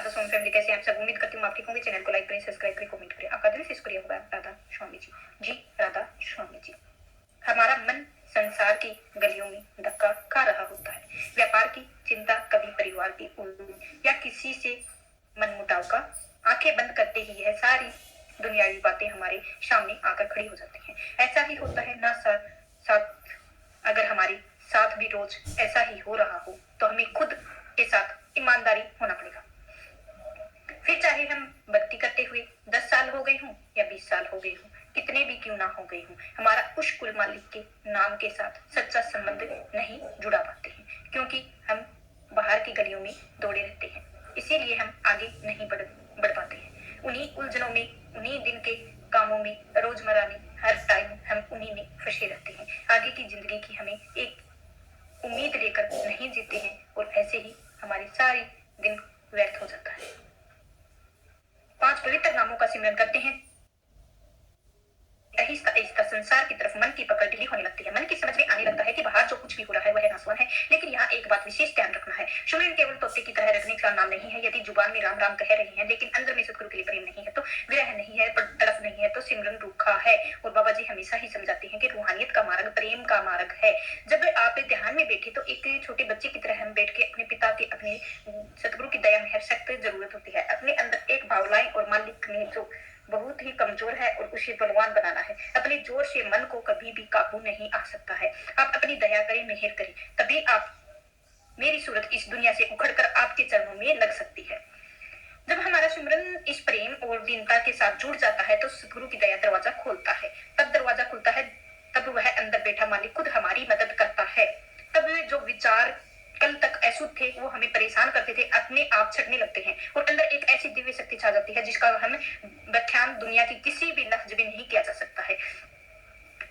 राधा स्वामी family, कैसे आप सब? उम्मीद करती हूँ आप ठीक होंगे। चैनल को लाइक करें, सब्सक्राइब करें, कमेंट करें। आपका दिल से शुक्रिया होगा राधा स्वामी जी। जी राधा स्वामी जी। हमारा मन संसार की गलियों में धक्का खा रहा होता है। व्यापार की चिंता, कभी परिवार की उलझन या किसी से मनमुटाव का। आंखें बंद करते ही यह सारी दुनियावी बातें हमारे सामने आकर खड़ी हो जाती हैं। ऐसा ही होता है ना साथ अगर हमारे साथ भी रोज ऐसा ही हो रहा हो तो हमें खुद के साथ ईमानदारी होना पड़ेगा। फिर चाहे हम भक्ति करते हुए 10 साल हो गए हों या 20 साल हो गए हों, कितने भी क्यों ना हो गए हों, हमारा उस कुल मालिक के नाम के साथ सच्चा संबंध नहीं जुड़ा पाते हैं, क्योंकि हम बाहर की गलियों में दौड़े रहते हैं। इसीलिए हम आगे नहीं बढ़ पाते हैं। उन्हीं उलझनों में, उन्हीं दिन के कामों में, रोजमर्रा में, हर टाइम हम उन्हीं में फंसे रहते हैं। आगे की जिंदगी की हमें एक उम्मीद लेकर नहीं जीते हैं और ऐसे ही हमारी सारी दिन व्यर्थ हो जाता है। 5 पवित्र नामों का सिमरन करते हैं, आहिस्ता आहिस्ता संसार की तरफ मन की पकड़ ढीली होने लगती है। मन की समझ में आने लगता है कि बाहर जो कुछ भी हो रहा है वह नासवान है। लेकिन यहाँ एक बात विशेष ध्यान रखना है, सुमरन केवल तोते की तरह रखने का नाम नहीं है। यदि जुबान में राम राम कह रहे हैं लेकिन अंदर में सतगुरु के लिए प्रेम नहीं है, तो विरह नहीं है, तड़प नहीं है, तो सिमरन रूखा है। और बाबा जी हमेशा ही समझाते हैं कि रूहानियत का मार्ग प्रेम का मार्ग है। जब आप ध्यान में बैठे तो एक छोटे बच्चे की तरह हम बैठ के अपने पिता के, अपने सतगुरु की दया में सख्त जरूरत होती है। अपने अंदर एक भाव लाएं और मालिक ने जो बहुत ही कमजोर है और उसे बलवान बनाना है। अपने जोर से मन को कभी भी काबू नहीं आ सकता है। आप अपनी दया करें, मेहर करें, तभी आप मेरी सूरत इस दुनिया से उखड़कर आपके चरणों में लग सकती है। जब हमारा सिमरन इस प्रेम और दीनता के साथ जुड़ जाता है तो सतगुरु की दया दरवाजा खोलता है। तब दरवाजा खुलता है, तब वह अंदर बैठा मालिक खुद हमारी मदद करता है। तब जो विचार कल तक अशुद्ध थे वो हमें परेशान करते थे, अपने आप छटने लगते हैं और अंदर एक ऐसी दिव्य शक्ति छा जाती है जिसका हम व्याख्यान दुनिया की किसी भी लफ्ज में नहीं किया जा सकता है।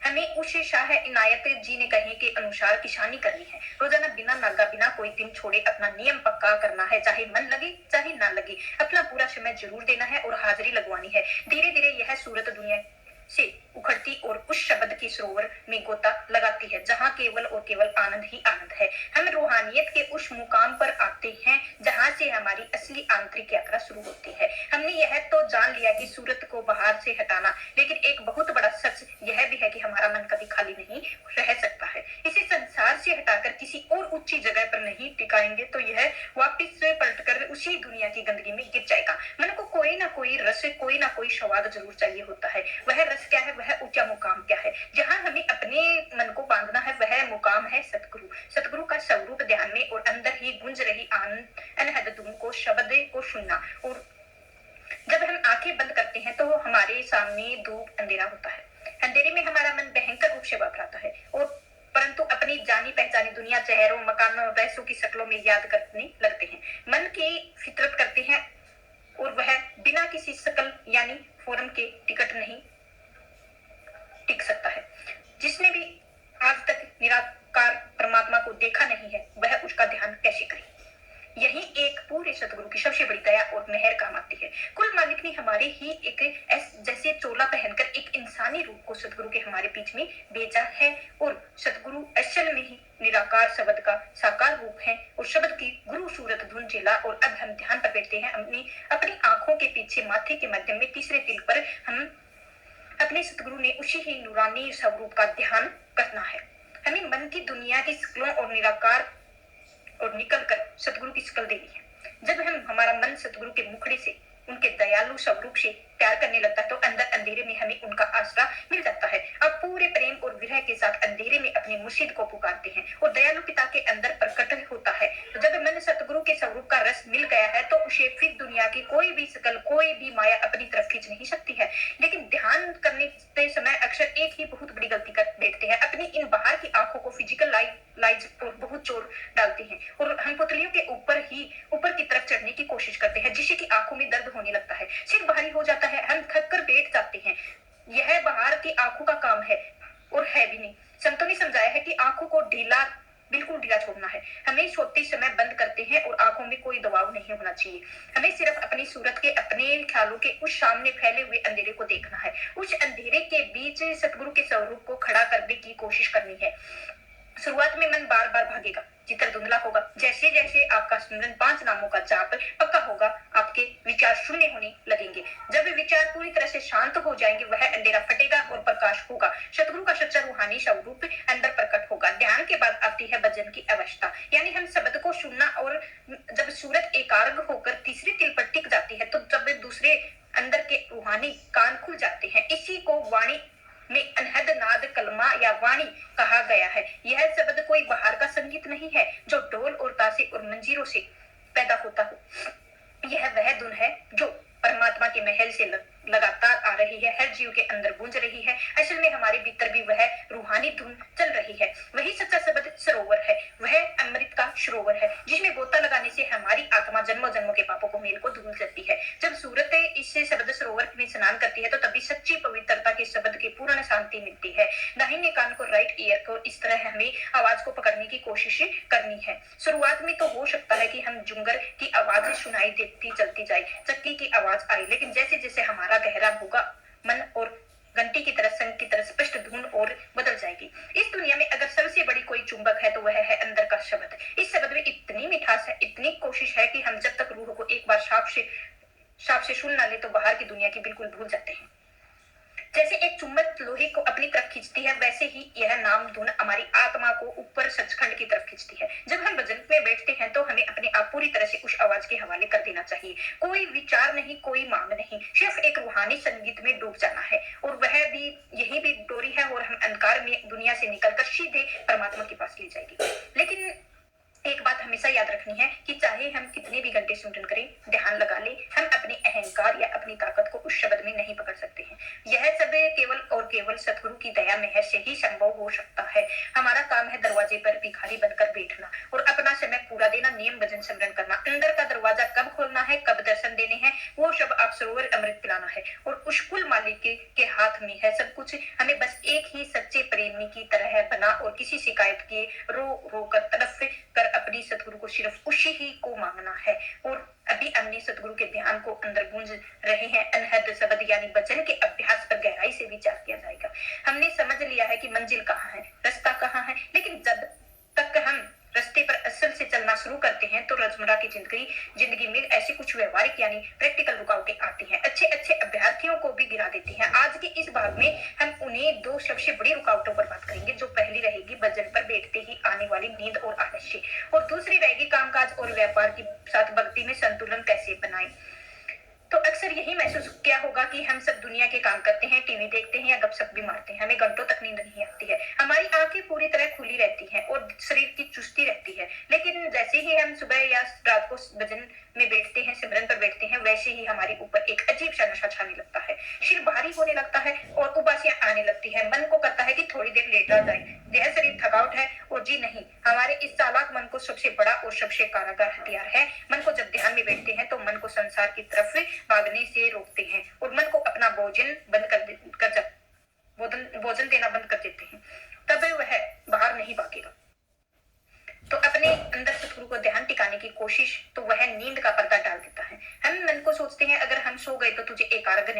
हमें उस शाह इनायत जी ने कहे के अनुसार किसानी करनी है। रोजाना बिना नागा, बिना कोई दिन छोड़े अपना नियम पक्का करना है, चाहे मन लगे चाहे ना लगे। अपना पूरा समय जरूर देना है और हाजिरी लगवानी है। धीरे धीरे यह सूरत दुनिया से उखड़ती और उस शब्द के सरोवर में गोता लगाती है जहां केवल और केवल आनंद ही आनंद है। हम रूहानियत के उस मुकाम पर आते हैं जहां से हमारी असली आंतरिक यात्रा शुरू होती है। हमने यह तो जान लिया कि सूरत को बाहर से हटाना, लेकिन एक बहुत बड़ा सच यह भी है कि हमारा मन कभी खाली नहीं रह सकता है। इसे संसार से हटाकर किसी और ऊंची जगह पर नहीं टिकाएंगे तो यह वापिस पलटकर उसी दुनिया की गंदगी में गिर जाएगा। मन को कोई ना कोई रस, कोई ना कोई स्वाद जरूर चाहिए होता है। वह रस क्या है, वह ऊंचा मुकाम क्या है जहां हमें अपने मन को बांधना है, वह मुकाम है सतगुरु। सतगुरु का स्वरूप ध्यान में और अंदर ही गुंज रही आनंद अनहद धुन को, शब्द को सुनना। और जब हम आंखें बंद करते हैं तो हमारे सामने धूप अंधेरा होता है। अंधेरे में हमारा मन भयंकर रूप से वापराता है और परंतु अपनी जानी पहचानी दुनिया चेहरों, मकानों और पैसों की शक्लों में याद करने लगते हैं। मन की फितरत करते हैं और वह बिना किसी शक्ल यानी फॉर्म के टिकट नहीं टिक सकता है। जिसने भी आज तक निराकार परमात्मा को देखा नहीं है वह उसका ध्यान कैसे करे। यही एक पूरे सतगुरु की सबसे बड़ी दया और मेहर काम आती है। कुल मालिक ने हमारे ही एक जैसे चोला पहनकर एक इंसानी रूप को सतगुरु के हमारे बीच में भेजा है और सतगुरु असल में ही निराकार शब्द का साकार रूप है और शब्द की गुरु सूरत धुन जिला। और अब हम ध्यान पर बैठते हैं अपनी आंखों के पीछे माथे के मध्य में तीसरे तिल पर हम अपने सतगुरु ने उसी ही नूरानी स्वरूप का ध्यान करना है। हमें मन की दुनिया की शक्लों और निराकार और निकलकर सतगुरु की शक्ल देनी है। जब हमारा मन सतगुरु के मुखड़े से, उनके दयालु स्वरूप से प्यार करने लगता है तो अंदर अंधेरे में हमें उनका आसरा मिल जाता है। अब पूरे प्रेम और विरह के साथ अंधेरे में अपने मुर्शिद को पुकारते हैं और दयालु पिता के अंदर प्रकट होता है। तो जब मन सतगुरु के स्वरूप का रस मिल गया है तो उसे फिर दुनिया की कोई भी शक्ल, कोई भी माया अपनी तरफ खींच नहीं सकती है। लेकिन ध्यान करने समय अक्सर एक ही बहुत बड़ी गलती कर बैठते हैं। अपनी इन बाहर की आंखों को फिजिकल लाइज और बहुत जोर डालते हैं और हम पुतलियों के ऊपर की तरफ चढ़ने की कोशिश करते हैं, जिससे कि आंखों में दर्द होने लगता है, सिर भारी हो जाता है, हम थक कर बैठ जाते हैं। यह बाहर की आंखों का काम है और है भी नहीं। संतों ने समझाया है कि आंखों को बिल्कुल ढीला छोड़ना है। हमें सोते समय बंद करते हैं और आंखों में कोई दबाव नहीं होना चाहिए। हमें सिर्फ अपनी सूरत के, अपने ख्यालों के उस सामने फैले हुए अंधेरे को देखना है। उस अंधेरे के बीच सतगुरु के स्वरूप को खड़ा करने की कोशिश करनी है। शुरुआत में मन बार बार भागेगा, चित्र धुंधला होगा। जैसे जैसे आपका स्मरण 5 नामों का जाप पक्का होगा, आपके आपके विचार शून्य होने लगेंगे। जब विचार पूरी तरह से शांत हो जाएंगे, वह अंधेरा फटेगा और प्रकाश होगा। सतगुरु का सच्चा रूहानी स्वरूप अंदर प्रकट होगा। ध्यान के बाद आती है भजन की अवस्था, यानी हम शब्द को सुनना, और जब सूरत एकाग्र होकर तीसरी तिल पर टिक जाती है तो जब दूसरे अंदर के रूहानी कान खुल जाते हैं। इसी को वाणी में अनहद नाद कलमा या वाणी कहा गया है। यह शब्द कोई बाहर का संगीत नहीं है जो ढोल और ताशे और मंजीरों से पैदा होता हो। यह वह धुन है जो परमात्मा के महल से लगातार आ रही है, हर जीव के अंदर गूंज रही है। असल में हमारे भीतर भी वह रूहानी धुन चल रही है। वही सच्चा शब्द सरोवर है, वह अमृत का सरोवर है जिसमें गोता लगाने से हमारी आत्मा जन्मों जन्मों के पापों को मेल को धुल जाती है। जब सूरत इस शब्द सरोवर में स्नान करती है तो तभी सच्ची पवित्रता के शब्द की पूर्ण शांति मिलती है। दाहिने कान को, राइट ईयर को, इस तरह हमें आवाज को पकड़ने की कोशिश करनी है। शुरुआत में तो हो सकता है कि हम जुंगर की आवाज सुनाई देती चलती जाए, चक्की की आवाज आए, लेकिन जैसे जैसे हमारा गहरा होगा मन और घंटी की तरह, संग की तरह स्पष्ट धुन और बदल जाएगी। इस दुनिया में अगर सबसे बड़ी कोई चुंबक है तो वह है अंदर का शब्द। इस शब्द में इतनी मिठास है, इतनी कोशिश है कि हम जब तक रूह को एक बार साफ से सुन ना ले तो बाहर की दुनिया की बिल्कुल भूल जाते हैं। जैसे एक चुंबक लोहे को अपनी तरफ खींचती है, वैसे ही यह नाम धुन हमारी आत्मा को ऊपर सचखंड की तरफ खींचती है। जब हम भजन में बैठते हैं तो हमें अपने आप पूरी तरह से उस आवाज के हवाले कर देना चाहिए। कोई विचार नहीं, कोई मांग नहीं, सिर्फ एक रूहानी संगीत में डूब जाना है। और वह भी यही भी डोरी है और हम अंधकार में दुनिया से निकलकर सीधे परमात्मा के पास ले जाएगी। लेकिन एक बात हमेशा याद रखनी है कि चाहे हम कितने भी घंटे सुमिरन करें, ध्यान लगा ले, हम अपने अहंकार या अपनी ताकत को उस शब्द में नहीं पकड़ सकते हैं। यह सब केवल और केवल सतगुरु की दया में है से ही संभव हो सकता है। हमारा काम है दरवाजे पर भिखारी बनकर बैठना और अपना समय पूरा देना, नियम भजन सिमरन करना। अंदर का दरवाजा कब खोलना है, कब दर्शन देने हैं, वो सब आप सरोवर अमृत पिलाना है और उस कुल मालिक के हाथ में है सब कुछ। हमें बस एक ही सच्चे प्रेमी की तरह बना और किसी शिकायत के रो रो कर तड़फ कर अपनी सतगुरु को सिर्फ उसी ही को मांगना है। और अभी हमने सतगुरु के ध्यान को अंदर गूंज रहे हैं। अनहद शब्द यानी वचन के अभ्यास पर गहराई से विचार किया जाएगा। हमने समझ लिया है कि मंजिल कहाँ है, रास्ता कहाँ है, लेकिन जब तक हम रास्ते पर असल से चलना शुरू करते हैं तो रोजमर्रा की जिंदगी में ऐसी कुछ व्यवहारिक यानी प्रैक्टिकल रुकावटें आती हैं। अच्छे अच्छे अभ्यर्थियों को भी गिरा देती हैं। आज के इस भाग में हम उन्हें दो सबसे बड़ी रुकावटों पर बात करेंगे। जो पहली रहेगी भजन पर बैठते ही आने वाली नींद और आलस्य, और दूसरी रहेगी कामकाज और व्यापार के साथ भक्ति में संतुलन कैसे बनाए। तो अक्सर यही महसूस किया होगा कि हम सब दुनिया के काम करते हैं, टीवी देखते हैं या गपशप भी मारते हैं, हमें घंटों तक नींद नहीं आती है, हमारी आंखें पूरी तरह खुली रहती हैं और शरीर की चुस्ती रहती है। लेकिन जैसे ही हम सुबह या रात को भजन में बैठते हैं, सिमरन पर बैठते हैं, वैसे ही हमारे ऊपर एक अजीब सा नशा छाने लगता है। सिर भारी होने लगता है और उबासियां आने लगती है। मन को करता है कि थोड़ी देर लेटा जाए। यह शरीर थकावट है और जी नहीं, हमारे इस चालाक मन को सबसे बड़ा और सबसे कारागार हथियार है। मन को जब ध्यान में बैठते हैं तो मन को संसार की तरफ भागने से रोकते हैं और मन को अपना भोजन देना बंद कर देते हैं, तब वह बाहर नहीं भागेगा। तो अपने अंदर सतगुरु को ध्यान टिकाने की कोशिश तो वह नींद का पर्दा डाल देता है। हम मन को सोचते हैं अगर हम सो गए तो तुझे एकाग्र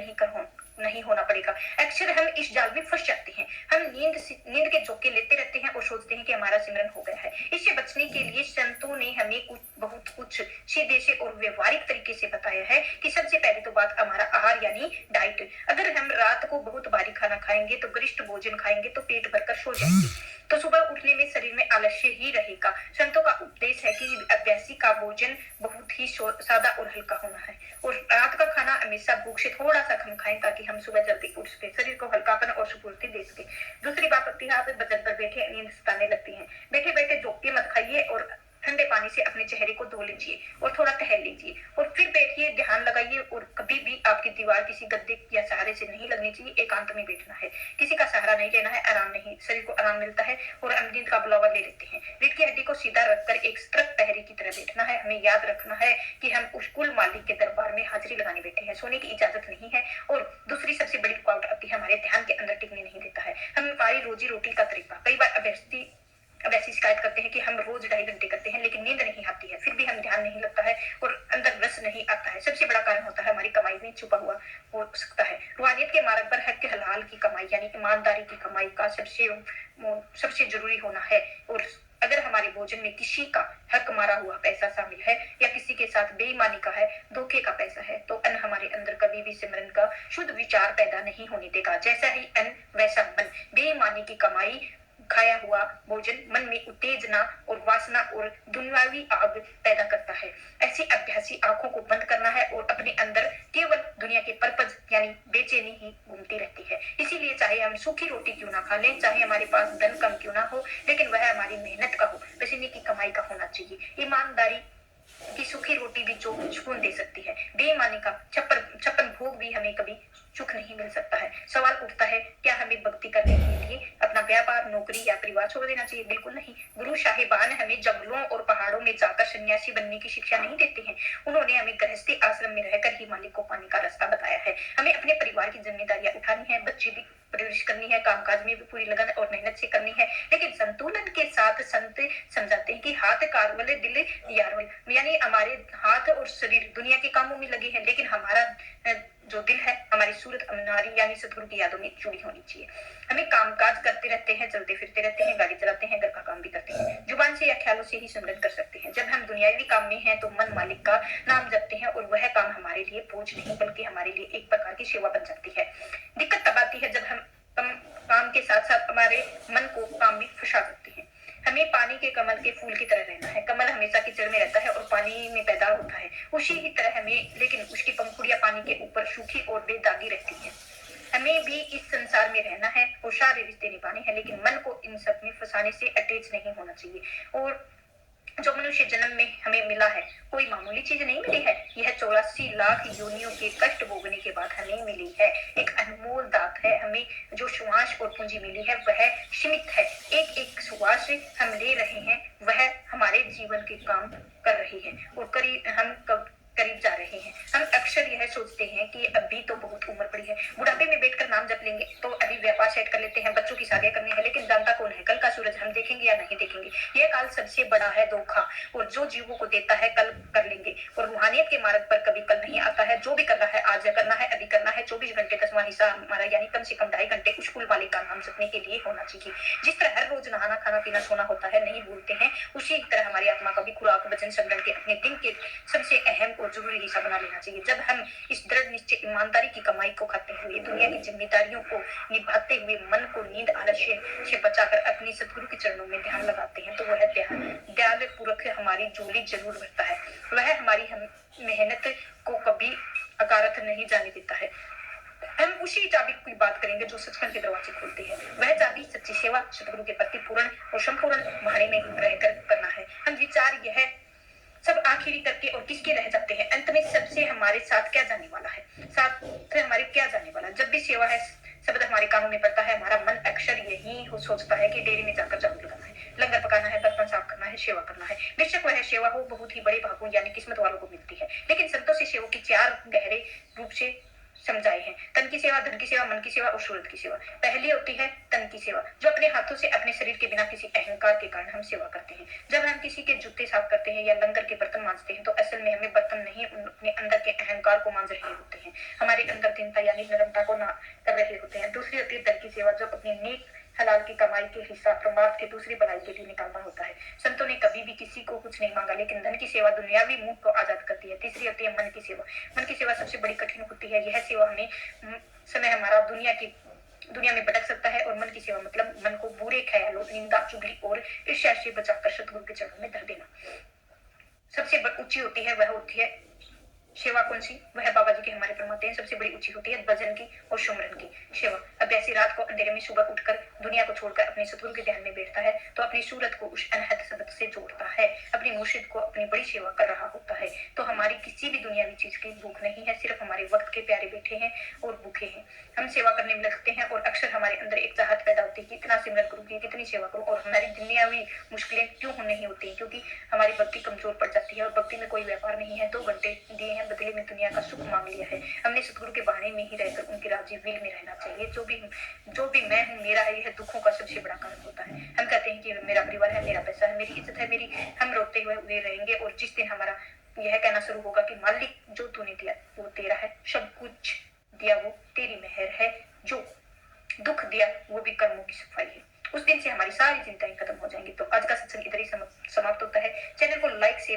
नहीं होना पड़ेगा। अक्सर हम इस जाल में फंस जाते हैं। हम नींद के झोंके लेते रहते हैं और सोचते हैं कि हमारा सिमरन हो गया है। इससे बचने के लिए संतों ने हमें बहुत कुछ सीधे से और व्यवहारिक तरीके से बताया है कि सबसे पहले तो बात हमारा आहार यानी डाइट। अगर हम रात को बहुत भारी खाना खाएंगे तो गरिष्ठ भोजन खाएंगे तो पेट भरकर सो जाएंगे, तो सुबह उठने में शरीर में आलस्य ही रहेगा। संतों का उपदेश है कि अभ्यासी का भोजन बहुत ही सादा और हल्का होना है और रात का खाना हमेशा भूख से थोड़ा सा कम खाएं ताकि हम सुबह जल्दी उठ सके, शरीर को हल्कापन और स्फूर्ति दे सके। दूसरी बात होती है, आप भजन पर बैठे नींद सताने लगती है, बैठे बैठे झोंके मत खाइए और ठंडे पानी से अपने चेहरे को धो लीजिए और थोड़ा टहल लीजिए और फिर बैठिए, ध्यान लगाइए। और कभी भी आपकी दीवार किसी गद्दे या सहारे से नहीं लगनी चाहिए। एकांत में बैठना है, किसी का सहारा नहीं लेना है। आराम नहीं, शरीर को आराम मिलता है और हम नींद का बुलावा ले लेते हैं। रीढ़ की हड्डी को सीधा रखकर एक सतर्क प्रहरी की तरह बैठना है। हमें याद रखना है कि हम उस कुल मालिक के दरबार में हाजिरी लगाने बैठे हैं, सोने की इजाजत नहीं है। और दूसरी सबसे बड़ी रुकावट आती है, हमारे ध्यान के अंदर टिकने नहीं देता है हमारी रोजी रोटी का तरीका। कई बार अभ्यासी शिकायत करते हैं कि हम रोज 2.5 घंटे करते हैं लेकिन नींद नहीं आती है, फिर भी हम ध्यान नहीं लगता है और अंदर रस नहीं आता है। सबसे बड़ा कारण होता है हमारी कमाई में छुपा हुआ हो सकता है। रूहानियत के मार्ग पर हक हलाल की कमाई यानी ईमानदारी की कमाई का सबसे जरूरी होना है और अगर हमारे भोजन में किसी का हक मारा हुआ पैसा शामिल है या किसी के साथ बेईमानी का है, धोखे का पैसा है, तो अन्न हमारे अंदर कभी भी सिमरन का शुद्ध विचार पैदा नहीं होने देगा। जैसा ही अन्न वैसा मन। बेईमानी की कमाई खाया हुआ भोजन मन में उत्तेजना और वासना और दुनियावी आग पैदा करता है। ऐसी अभ्यासी आंखों को बंद करना है और अपने अंदर केवल दुनिया के पर्पज यानी बेचैनी ही घूमती रहती है। इसीलिए चाहे हम सूखी रोटी क्यों ना खा लें, चाहे हमारे पास धन कम क्यों ना हो, लेकिन वह हमारी मेहनत का हो, पसीने की कमाई का होना चाहिए। ईमानदारी की सूखी रोटी भी जो सुकून दे सकती है, बेईमानी का छप्पन भोग भी हमें कभी सुख नहीं मिल सकता है। सवाल उठता है, क्या हमें भक्ति करने के लिए अपना व्यापार, नौकरी या परिवार छोड़ देना चाहिए? बिल्कुल नहीं। गुरु साहिबान हमें जंगलों और पहाड़ों में जाकर सन्यासी बनने की शिक्षा नहीं देते हैं। उन्होंने हमें गृहस्थी आश्रम में रहकर ही मालिक को पाने का रास्ता बताया है। हमें अपने परिवार की जिम्मेदारियां उठानी है, बच्चे भी परवरिश करनी है, कामकाज में भी पूरी लगन और मेहनत से करनी है, लेकिन संतुलन के साथ। संत समझाते हैं कि हाथ कारवल दिल यारवल, यानी हमारे हाथ और शरीर दुनिया के कामों में लगे हैं, लेकिन हमारा जो दिल है, हमारी सूरत हमारी यानी सतगुरु की यादों में जुड़ी होनी चाहिए। हमें कामकाज करते रहते हैं, चलते फिरते रहते हैं, गाड़ी चलाते हैं, घर का काम भी करते हैं, जुबान से या ख्यालों से ही सिमरन कर सकते हैं। जब हम दुनियावी काम में हैं तो मन मालिक का नाम जपते हैं और वह काम हमारे लिए बोझ नहीं बल्कि हमारे लिए एक प्रकार की सेवा बन जाती है। दिक्कत तब आती है जब हम काम के साथ साथ हमारे मन को काम में फंसा सकते हैं। हमें पानी के कमल के फूल की तरह रहना है। कमल हमेशा कीचड़ में रहता है और पानी में पैदा होता है, उसी ही तरह हमें, लेकिन उसकी पंखुड़ियां पानी के ऊपर सूखी और बेदागी रहती हैं। हमें भी इस संसार में रहना है और सारे रिश्ते निभाने हैं, लेकिन मन को इन सब में फंसाने से अटैच नहीं होना चाहिए। और जो मनुष्य जन्म में हमें मिला है, कोई मामूली चीज नहीं मिली है। यह 84 लाख योनियों के कष्ट भोगने के बाद हमें मिली है। एक अनमोल दात है। हमें जो श्वास और पूंजी मिली है वह सीमित है। एक एक श्वास हम ले रहे हैं वह हमारे जीवन के काम कर रही है और करीब जा रहे हैं। हम अक्सर यह सोचते हैं कि अभी तो बहुत उम्र पड़ी है, बुढ़ापे में बैठकर नाम जप लेंगे, तो अभी व्यापार सेट कर लेते हैं, बच्चों की शादियां करनी है, लेकिन जानता कौन है कल का सूरज हम देखेंगे या नहीं देखेंगे। यह काल सबसे बड़ा है धोखा, और जो जीवों को देता है कल कर लेंगे, और रूहानियत के मार्ग पर कभी कल नहीं आता है। जो भी करना है आज करना है, अभी करना है। 24 घंटे 10वां हिस्सा हमारा यानी कम से कम 2.5 घंटे उस कुल वाले का नाम जपने के लिए होना चाहिए। जिस तरह हर रोज नहाना, खाना पीना, सोना होता है, नहीं भूलते हैं, उसी तरह हमारी आत्मा का भी खुराक, वचन, स्मरण के अपने दिन के सबसे अहम और जरूरी हिस्सा बना लेना चाहिए। जब हम इस दृढ़ निश्चय ईमानदारी की कमाई को खाते हुए, दुनिया की जिम्मेदारियों को निभाते हुए, मन को नींद आलस्य से बचाकर अपनी सतगुरु के चरणों में ध्यान लगाते हैं, तो वह दयाल पूर्वक हमारी झोली जरूर भरता है। वह हमारी मेहनत को कभी अकारथ नहीं जाने देता है। हम उसी चाबी की बात करेंगे जो सचखंड के दरवाजे खोलते हैं। वह चाबी सच्ची सेवा, सतगुरु के प्रति पूर्ण और संपूर्ण भाने में रहकर करना है। हम विचार यह सब आखिरी करके और किसके रह जाते हैं, अंत में सबसे हमारे साथ क्या जाने वाला है, साथ हमारे क्या जाने वाला। जब भी सेवा है शब्द हमारे कानों में पड़ता है, हमारा मन अक्सर यही सोचता है कि डेयरी में जाकर झाड़ू लगाना है, लंगर पकाना है, बर्तन साफ करना है, सेवा करना है। बेशक वह सेवा हो बहुत ही बड़े भागों यानी किस्मत वालों को मिलती है, लेकिन संतों से सेवा की 4 गहरे रूप से समझाए हैं। तन की सेवा, धन की सेवा, मन की सेवा और सूरत की सेवा। पहली होती है तन की सेवा, जो अपने हाथों से अपने शरीर के बिना किसी अहंकार के कारण हम सेवा करते हैं। जब हम किसी के जूते साफ करते हैं या लंगर के बर्तन मांजते हैं, तो असल में हमें बर्तन नहीं, अपने अंदर के अहंकार को मांज रहे होते हैं, हमारे अंदर दीनता यानी नरमता को ना कर रहे होते हैं। दूसरी होती है धन की सेवा, जो अपनी नेक हलाल की कमाई के हिस्सा परमार्थ के दूसरी भलाई के लिए निकालना होता है। संतों ने कभी भी किसी को कुछ नहीं मांगा, लेकिन धन की सेवा दुनियावी मुंह को आजाद करती है। तीसरी होती है मन की सेवा। मन की सेवा सबसे बड़ी कठिन होती है। यह सेवा हमें समय हमारा दुनिया में भटक सकता है, और मन की सेवा मतलब मन को बुरे ख्यालों, निंदा, चुगली और ईर्ष्या से बचाकर सतगुरु के चरणों में धर देना। सबसे ऊंची होती है वह होती है सेवा कौन सी, वह बाबा जी के हमारे परमाते हैं। सबसे बड़ी ऊंची होती है भजन की और सुमरन की सेवा। अब ऐसी रात को अंधेरे में सुबह उठकर दुनिया को छोड़कर अपने सतगुरु के ध्यान में बैठता है, तो अपनी सूरत को उस अनहद शब्द से जोड़ता है, अपनी मुर्शिद को अपनी बड़ी सेवा कर रहा होता है। तो हमारी किसी भी दुनियावी चीज की भूख नहीं है, सिर्फ हमारे वक्त के प्यारे बैठे हैं और भूखे हैं। हम सेवा करने में लगते हैं और अक्सर हमारे अंदर एक चाहत पैदा होती है कि इतना सिमरन करूंगी, कितनी सेवा करूं, और हमारी दुनियावी मुश्किलें क्यों नहीं होती, क्योंकि हमारी भक्ति कमजोर पड़ जाती है। और भक्ति में कोई व्यापार नहीं है। 2 घंटे दिए हैं, बदले में दुनिया का सुख मांग लिया है। हमने सतगुरु के बहाने में ही रहकर उनके राजी विल में रहना चाहिए। जो भी मैं हूँ, मेरा है, यह दुखों का सबसे बड़ा कारण होता है। हम कहते हैं कि मेरा परिवार है, मेरा पैसा है, मेरी इज्जत है, हम रोते हुए रहेंगे, और जिस दिन हमारा यह कहना शुरू होगा कि मालिक जो तूने दिया वो तेरा है, सब कुछ दिया वो तेरी मेहर है, जो दुख दिया वो भी कर्मों की सफाई है, उस दिन से हमारी सारी चिंताएं खत्म हो जाएंगी। तो आज का सत्संग इधर ही समाप्त होता है। चैनल को लाइक शेयर